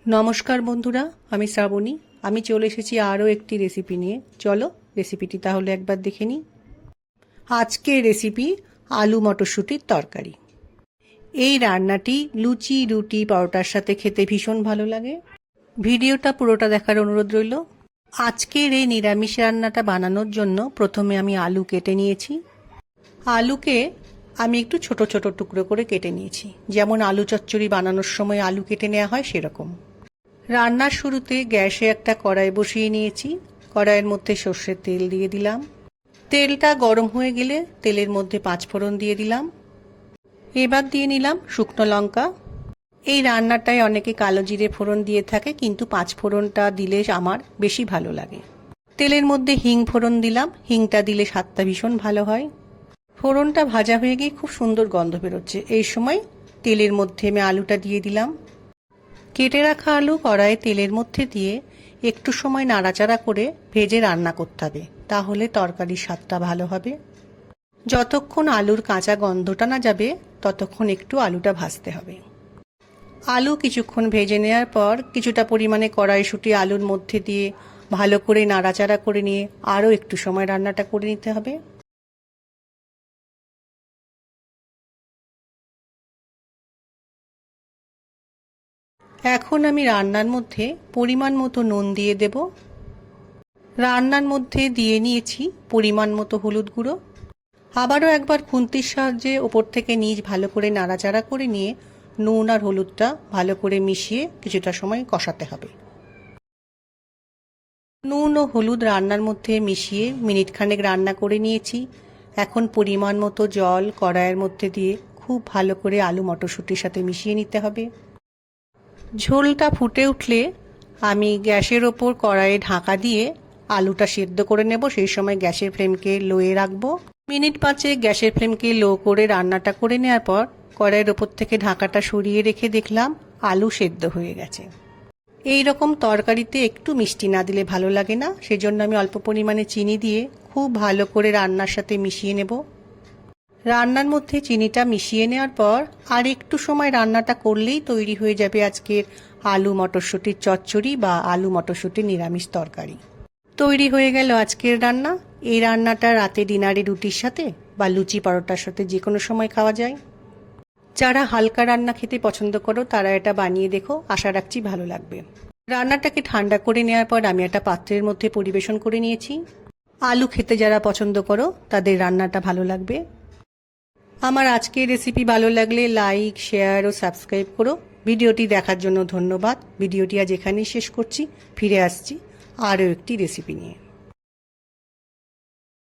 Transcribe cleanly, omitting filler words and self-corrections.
নমস্কার বন্ধুরা, আমি শ্রাবণী। আমি চলে এসেছি আরও একটি রেসিপি নিয়ে। চলো রেসিপিটি তাহলে একবার দেখে নিই। আজকের রেসিপি আলু মটরশুঁটির তরকারি। এই রান্নাটি লুচি, রুটি, পরোটার সাথে খেতে ভীষণ ভালো লাগে। ভিডিওটা পুরোটা দেখার অনুরোধ রইল। আজকের এই নিরামিষ রান্নাটা বানানোর জন্য প্রথমে আমি আলু কেটে নিয়েছি। আলুকে আমি একটু ছোট ছোট টুকরো করে কেটে নিয়েছি, যেমন আলু চচ্চড়ি বানানোর সময় আলু কেটে নেওয়া হয় সেরকম। রান্নার শুরুতে গ্যাসে একটা কড়াই বসিয়ে নিয়েছি। কড়াইয়ের মধ্যে সর্ষের তেল দিয়ে দিলাম। তেলটা গরম হয়ে গেলে তেলের মধ্যে 5 ফোড়ন দিয়ে দিলাম। এবার দিয়ে নিলাম শুকনো লঙ্কা। এই রান্নাটায় অনেকে কালো জিরে ফোড়ন দিয়ে থাকে, কিন্তু 5 ফোড়নটা দিলে আমার বেশি ভালো লাগে। তেলের মধ্যে হিং ফোড়ন দিলাম। হিংটা দিলে স্বাদটা ভীষণ ভালো হয়। ফোড়নটা ভাজা হয়ে গিয়ে খুব সুন্দর গন্ধ বেরোচ্ছে। এই সময় তেলের মধ্যে আমি আলুটা দিয়ে দিলাম। কেটে রাখা আলু কড়াইয়ে তেলের মধ্যে দিয়ে একটু সময় নাড়াচাড়া করে ভেজে রান্না করতে হবে, তাহলে তরকারির স্বাদটা ভালো হবে। যতক্ষণ আলুর কাঁচা গন্ধটা না যাবে ততক্ষণ একটু আলুটা ভাজতে হবে। আলু কিছুক্ষণ ভেজে নেওয়ার পর কিছুটা পরিমাণে কড়াইশুঁটি আলুর মধ্যে দিয়ে ভালো করে নাড়াচাড়া করে নিয়ে আরও একটু সময় রান্নাটা করে নিতে হবে। এখন আমি রান্নার মধ্যে পরিমাণ মতো নুন দিয়ে দেব। রান্নার মধ্যে দিয়ে নিয়েছি পরিমাণ মতো হলুদ গুঁড়ো। আবারও একবার খুন্তির সাহায্যে ওপর থেকে নিচ ভালো করে নাড়াচাড়া করে নিয়ে নুন আর হলুদটা ভালো করে মিশিয়ে কিছুটা সময় কষাতে হবে। নুন ও হলুদ রান্নার মধ্যে মিশিয়ে মিনিট খানেক রান্না করে নিয়েছি। এখন পরিমাণ মতো জল কড়াইয়ের মধ্যে দিয়ে খুব ভালো করে আলু মটরশুঁটির সাথে মিশিয়ে নিতে হবে। ঝোলটা ফুটে উঠলে আমি গ্যাসের ওপর কড়াইয়ে ঢাকা দিয়ে আলুটা সেদ্ধ করে নেব। সেই সময় গ্যাসের ফ্লেমকে লোয়ে রাখবো। মিনিট 5 গ্যাসের ফ্লেমকে লো করে রান্নাটা করে নেওয়ার পর কড়াইয়ের ওপর থেকে ঢাকাটা সরিয়ে রেখে দেখলাম আলু সেদ্ধ হয়ে গেছে। এই রকম তরকারিতে একটু মিষ্টি না দিলে ভালো লাগে না, সেজন্য আমি অল্প পরিমাণে চিনি দিয়ে খুব ভালো করে রান্নার সাথে মিশিয়ে নেব। রান্নার মধ্যে চিনিটা মিশিয়ে নেওয়ার পর আর একটু সময় রান্নাটা করলেই তৈরি হয়ে যাবে আজকের আলু মটরশুঁটির চচ্চড়ি বা আলু মটরশুঁটির নিরামিষ তরকারি। তৈরি হয়ে গেল আজকের রান্না। এই রান্নাটা রাতে ডিনারে রুটির সাথে বা লুচি পরোটার সাথে যে কোনো সময় খাওয়া যায়। যারা হালকা রান্না খেতে পছন্দ করো তারা এটা বানিয়ে দেখো, আশা রাখছি ভালো লাগবে। রান্নাটাকে ঠান্ডা করে নেওয়ার পর আমি একটা পাত্রের মধ্যে পরিবেশন করে নিয়েছি। আলু খেতে যারা পছন্দ করো তাদের রান্নাটা ভালো লাগবে। আমার আজকের রেসিপি ভালো লাগলে লাইক, শেয়ার ও সাবস্ক্রাইব করো। ভিডিওটি দেখার জন্য ধন্যবাদ। ভিডিওটি আজ এখানেই শেষ করছি। ফিরে আসছি আরও একটি রেসিপি নিয়ে।